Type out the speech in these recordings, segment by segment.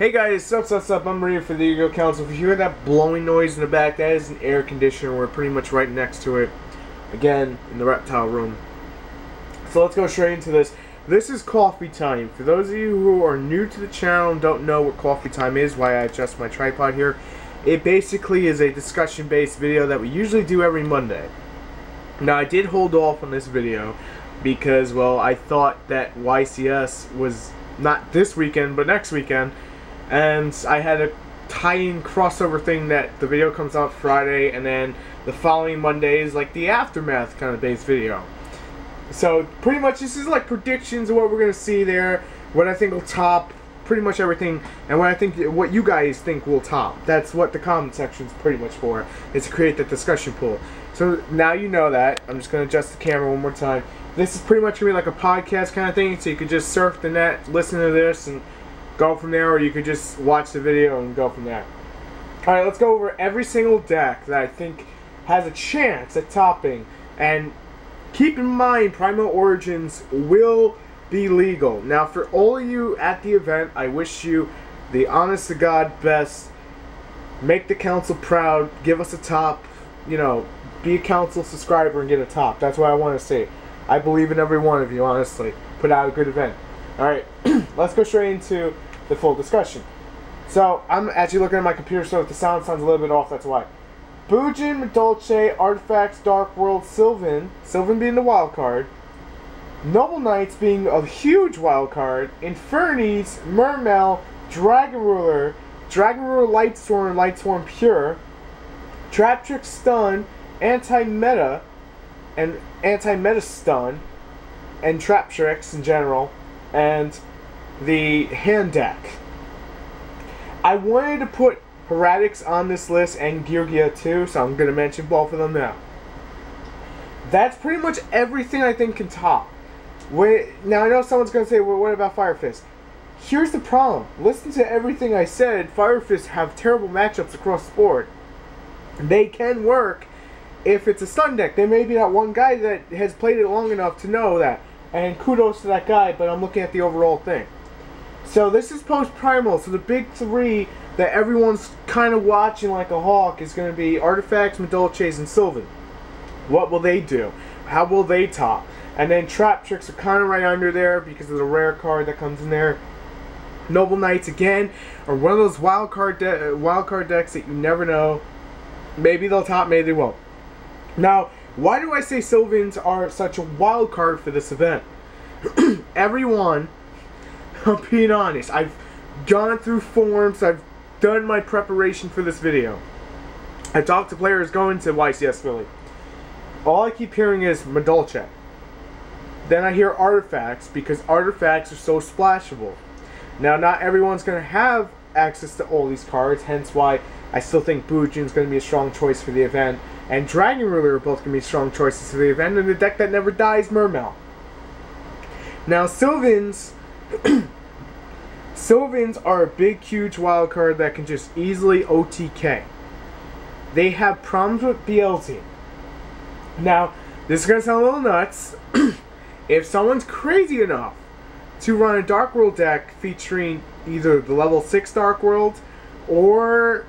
Hey guys, sup, I'm Maria for the TheYugiohCouncil. If you hear that blowing noise in the back, that is an air conditioner. We're pretty much right next to it. Again, in the reptile room. So let's go straight into this. This is coffee time. For those of you who are new to the channel and don't know what coffee time is, why I adjust my tripod here, it basically is a discussion-based video that we usually do every Monday. Now, I did hold off on this video because, well, I thought that YCS was not this weekend, but next weekend. And I had a tie-in crossover thing that the video comes out Friday, and then the following Monday is like the aftermath kind of based video. So pretty much this is like predictions of what we're gonna see there, what I think will top, pretty much everything, and what you guys think will top. That's what the comment section is pretty much for, is to create that discussion pool. So now you know that. I'm just gonna adjust the camera one more time. This is pretty much gonna be like a podcast kind of thing, so you could just surf the net, listen to this, and go from there, or you could just watch the video and go from there. Alright, let's go over every single deck that I think has a chance at topping. And keep in mind, Primal Origins will be legal. Now, for all of you at the event, I wish you the honest to God best. Make the council proud. Give us a top. You know, be a council subscriber and get a top. That's what I want to see. I believe in every one of you, honestly. Put out a good event. Alright, let's go straight into the full discussion. So, I'm actually looking at my computer, so if the sound sounds a little bit off, that's why. Bujin, Medolce, Artifacts, Dark World, Sylvan being the wild card, Noble Knights being a huge wild card, Infernies, Mermel, Dragon Ruler, Lightsworn, Lightsworn Pure, Trap Trick Stun, Anti-Meta, and Anti-Meta Stun, and Trap Tricks in general, and the hand deck. I wanted to put Heretics on this list and Geargia too, so I'm going to mention both of them now. That's pretty much everything I think can top. Now I know someone's going to say, well, what about Fire Fist? Here's the problem. Listen to everything I said. Fire Fist have terrible matchups across the board. They can work if it's a stun deck. There may be that one guy that has played it long enough to know that. And kudos to that guy, but I'm looking at the overall thing. So this is post-primal, so the big three that everyone's kind of watching like a hawk is going to be Artifacts, Medolces, and Sylvan. What will they do? How will they top? And then Trap Tricks are kind of right under there because of the rare card that comes in there. Noble Knights, again, are one of those wild card decks that you never know. Maybe they'll top, maybe they won't. Now, why do I say Sylvans are such a wild card for this event? Everyone, I'm being honest, I've gone through forums, I've done my preparation for this video. I've talked to players going to YCS Philly. All I keep hearing is Medolce. Then I hear Artifacts, because Artifacts are so splashable. Now, not everyone's going to have access to all these cards, hence why I still think Bujin's going to be a strong choice for the event. And Dragon Ruler are both going to be strong choices for the event. And the deck that never dies, Mermel. Now, Sylvans... Sylvans are a big, huge wild card that can just easily OTK. They have problems with BLT. Now, this is going to sound a little nuts. If someone's crazy enough to run a Dark World deck featuring either the level 6 Dark World or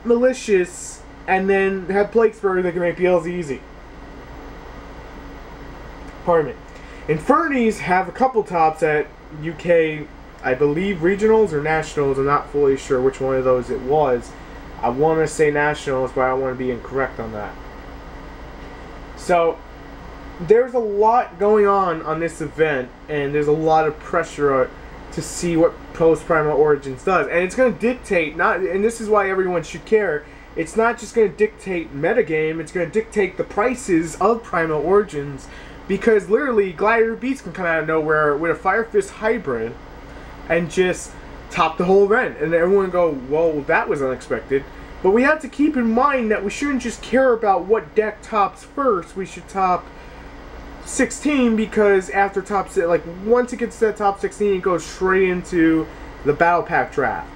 Malicious, and then have Plague Spur that can make BLZ easy. Pardon me. Infernies have a couple tops at UK, I believe, regionals or nationals. I'm not fully sure which one of those it was. I want to say nationals, but I don't want to be incorrect on that. So, there's a lot going on this event, and there's a lot of pressure to see what post-Primal Origins does. And it's going to dictate, and this is why everyone should care, it's not just going to dictate metagame, it's going to dictate the prices of Primal Origins, because literally Gladiator Beats can come out of nowhere with a Fire Fist hybrid and just top the whole event. And everyone go, whoa, that was unexpected. But we have to keep in mind that we shouldn't just care about what deck tops first. We should top 16, because after top, like, once it gets to that top 16, it goes straight into the Battle Pack draft.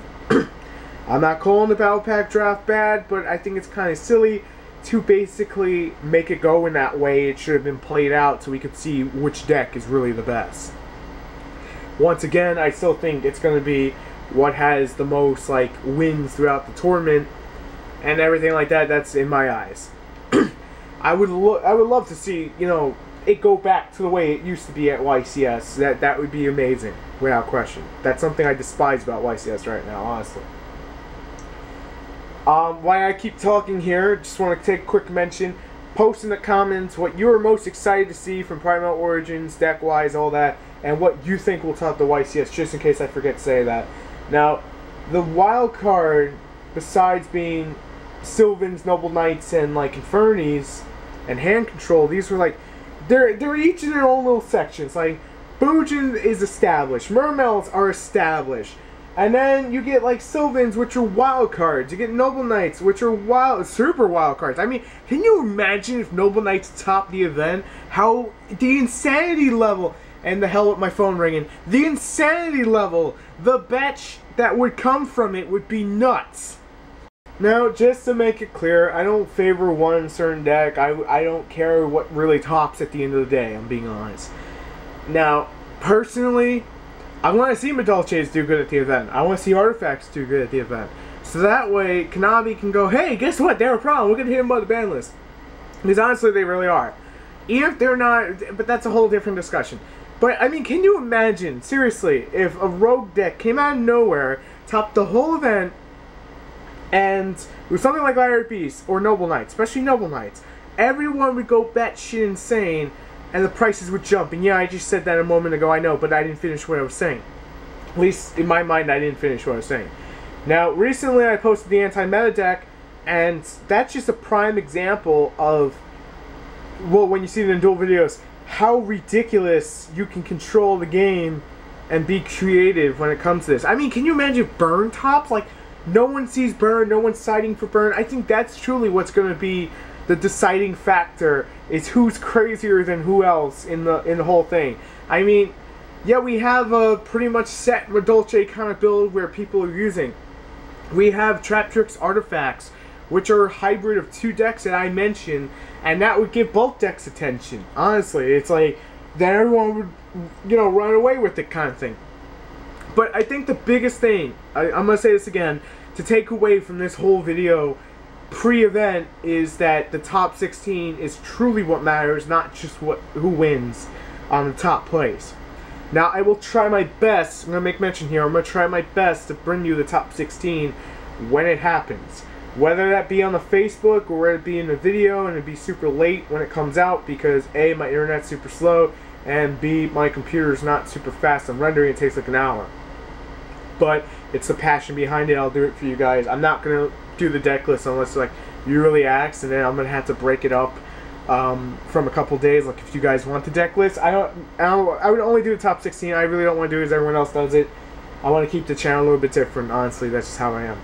I'm not calling the Battle Pack draft bad, but I think it's kind of silly to basically make it go in that way. It should have been played out so we could see which deck is really the best. Once again, I still think it's going to be what has the most like wins throughout the tournament and everything like that. That's in my eyes. I would love to see, you know, it go back to the way it used to be at YCS. That would be amazing, without question. That's something I despise about YCS right now, honestly. Why I keep talking here, just want to take a quick mention. Post in the comments what you are most excited to see from Primal Origins, deck-wise, all that, and what you think will top the YCS, just in case I forget to say that. Now, the wild card, besides being Sylvans, Noble Knights, and like Infernis, and Hand Control, these were like, they're each in their own little sections. Like, Boojin is established, Mermels are established, and then you get like Sylvans, which are wild cards. You get Noble Knights, which are super wild cards. I mean, can you imagine if Noble Knights topped the event? How the insanity level, and the hell with my phone ringing, the insanity level, the batch that would come from it would be nuts. Now, just to make it clear, I don't favor one certain deck. I don't care what really tops at the end of the day, I'm being honest. Now, personally, I want to see Madolches do good at the event. I want to see Artifacts do good at the event. So that way, Konami can go, hey, guess what? They're a problem. We're going to hit them by the ban list. Because honestly, they really are. Even if they're not, but that's a whole different discussion. But, I mean, can you imagine, seriously, if a rogue deck came out of nowhere, topped the whole event, and with something like Iron Beast or Noble Knights, especially Noble Knights, everyone would go batshit insane, and the prices would jump. And yeah, I just said that a moment ago, I know, but I didn't finish what I was saying. At least in my mind, I didn't finish what I was saying. Now, recently I posted the anti-meta deck, and that's just a prime example of, well, when you see it in dual videos, how ridiculous you can control the game and be creative when it comes to this. I mean, can you imagine burn tops? Like, no one sees burn, no one's citing for burn. I think that's truly what's going to be the deciding factor, is who's crazier than who else in the whole thing. I mean, yeah, we have a pretty much set Madolche kind of build where people are using. We have Trap Tricks Artifacts, which are a hybrid of two decks that I mentioned, and that would give both decks attention. Honestly, it's like, then everyone would, you know, run away with it kind of thing. But I think the biggest thing, I'm going to say this again, to take away from this whole video pre-event is that the top 16 is truly what matters, not just who wins on the top place. Now, I will try my best, I'm going to make mention here, I'm going to try my best to bring you the top 16 when it happens. Whether that be on the Facebook or whether it be in the video and it be super late when it comes out because A, my internet's super slow, and B, my computer's not super fast on rendering, it takes like an hour. But it's the passion behind it, I'll do it for you guys. I'm not going to do the deck list unless like you really ask, and then I'm going to have to break it up from a couple days. Like if you guys want the deck list, I would only do the top 16. I really don't want to do it as everyone else does it. I want to keep the channel a little bit different, honestly. That's just how I am.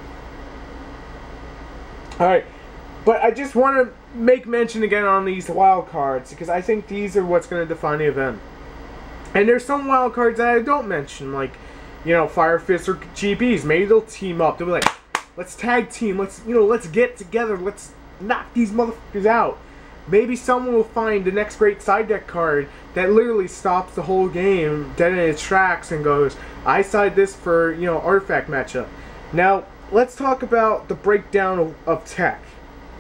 Alright, but I just want to make mention again on these wild cards because I think these are what's going to define the event. And there's some wild cards that I don't mention, like, you know, Fire Fist or GBs. Maybe they'll team up. They'll be like, let's tag team. Let's get together. Let's knock these motherfuckers out. Maybe someone will find the next great side deck card that literally stops the whole game dead in its tracks and goes, I side this for, you know, artifact matchup. Now, let's talk about the breakdown of tech,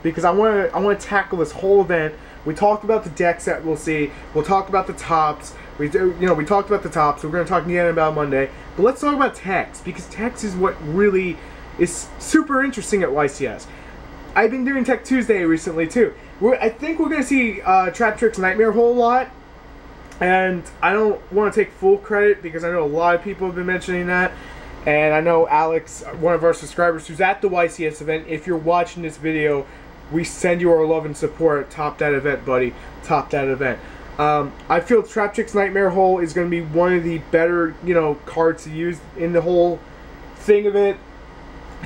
because I want to tackle this whole event. We talked about the decks that we'll see. We'll talk about the tops. We talked about the tops. We're going to talk again about Monday. But let's talk about techs, because techs is what really is super interesting at YCS. I've been doing Tech Tuesday recently too. I think we're going to see Trap Tricks Nightmare Hole a lot. And I don't want to take full credit because I know a lot of people have been mentioning that. And I know Alex, one of our subscribers who's at the YCS event, if you're watching this video, we send you our love and support. Top that event, buddy. Top that event. I feel Trap Tricks Nightmare Hole is going to be one of the better, you know, cards to use in the whole thing of it.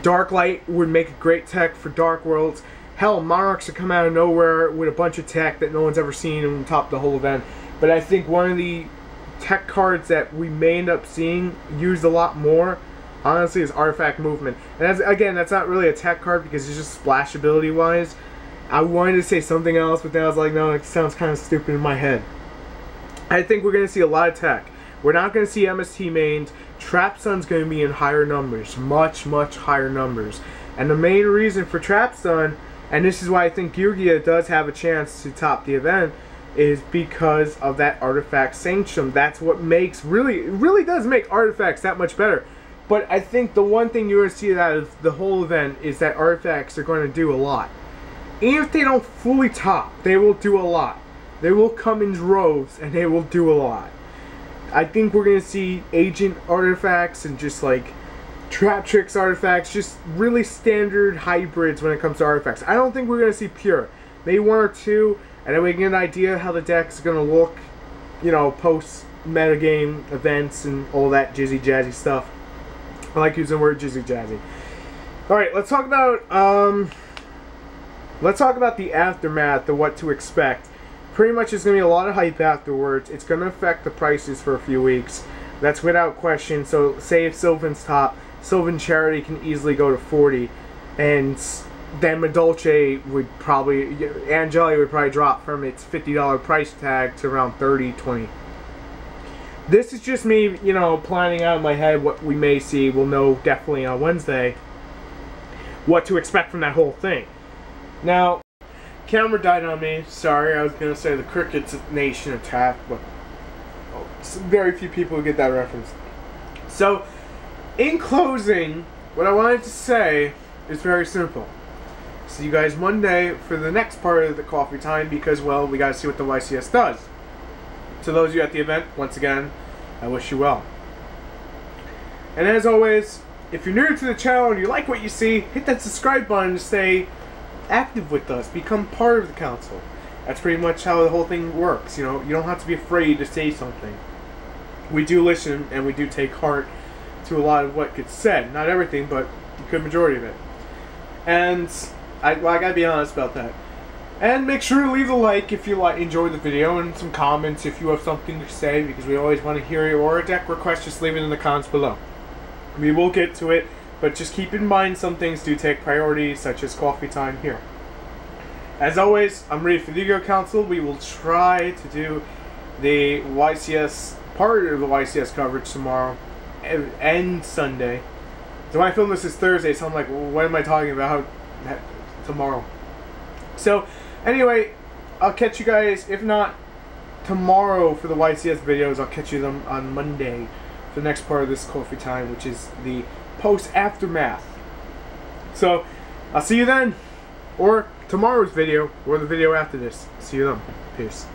Dark Light would make a great tech for Dark Worlds. Hell, Monarchs would come out of nowhere with a bunch of tech that no one's ever seen and top the whole event. But I think one of the tech cards that we may end up seeing used a lot more, honestly, is Artifact Movement. And again, that's not really a tech card because it's just splash ability wise. I wanted to say something else, but then I was like, no, it sounds kind of stupid in my head. I think we're going to see a lot of tech. We're not going to see MST mains. Trap Sun's going to be in higher numbers, much higher numbers. And the main reason for Trap Sun, and this is why I think Yu-Gi-Oh does have a chance to top the event, is because of that artifact sanction. That's what makes really does make artifacts that much better. But I think the one thing you're going to see out of the whole event is that artifacts are going to do a lot. Even if they don't fully top, they will do a lot. They will come in droves and they will do a lot. I think we're going to see agent artifacts and just like trap tricks artifacts, just really standard hybrids when it comes to artifacts. I don't think we're going to see pure. Maybe one or two, and then we can get an idea how the deck is going to look, you know, post metagame events and all that jizzy jazzy stuff. I like using the word jizzy jazzy. Alright, let's talk about the aftermath of what to expect. Pretty much there's going to be a lot of hype afterwards. It's going to affect the prices for a few weeks. That's without question. So say if Sylvan's top, Sylvan Charity can easily go to 40. And then Madolche would probably, Angeli would probably drop from its $50 price tag to around 30, 20. This is just me, you know, planning out in my head what we may see. We'll know definitely on Wednesday what to expect from that whole thing. Now, camera died on me. Sorry, I was going to say the Crickets Nation attack, but very few people get that reference. So, in closing, what I wanted to say is very simple. See you guys Monday for the next part of the coffee time because, well, we got to see what the YCS does. To those of you at the event, once again, I wish you well. And as always, if you're new to the channel and you like what you see, hit that subscribe button to stay active with us. Become part of the council. That's pretty much how the whole thing works. You know, you don't have to be afraid to say something. We do listen and we do take heart to a lot of what gets said. Not everything, but a good majority of it. And I gotta be honest about that. And make sure to leave a like if you enjoyed the video, and some comments if you have something to say, because we always want to hear you, or a deck request, just leave it in the comments below. We will get to it, but just keep in mind some things do take priority, such as coffee time here. As always, I'm ready for the Yu-Gi-Oh Council. We will try to do the YCS, part of the YCS coverage tomorrow and Sunday. So when I film this is Thursday, so I'm like, well, what am I talking about tomorrow? So, anyway, I'll catch you guys, if not tomorrow for the YCS videos, I'll catch you them on Monday for the next part of this coffee time, which is the post-aftermath. So, I'll see you then, or tomorrow's video, or the video after this. See you then. Peace.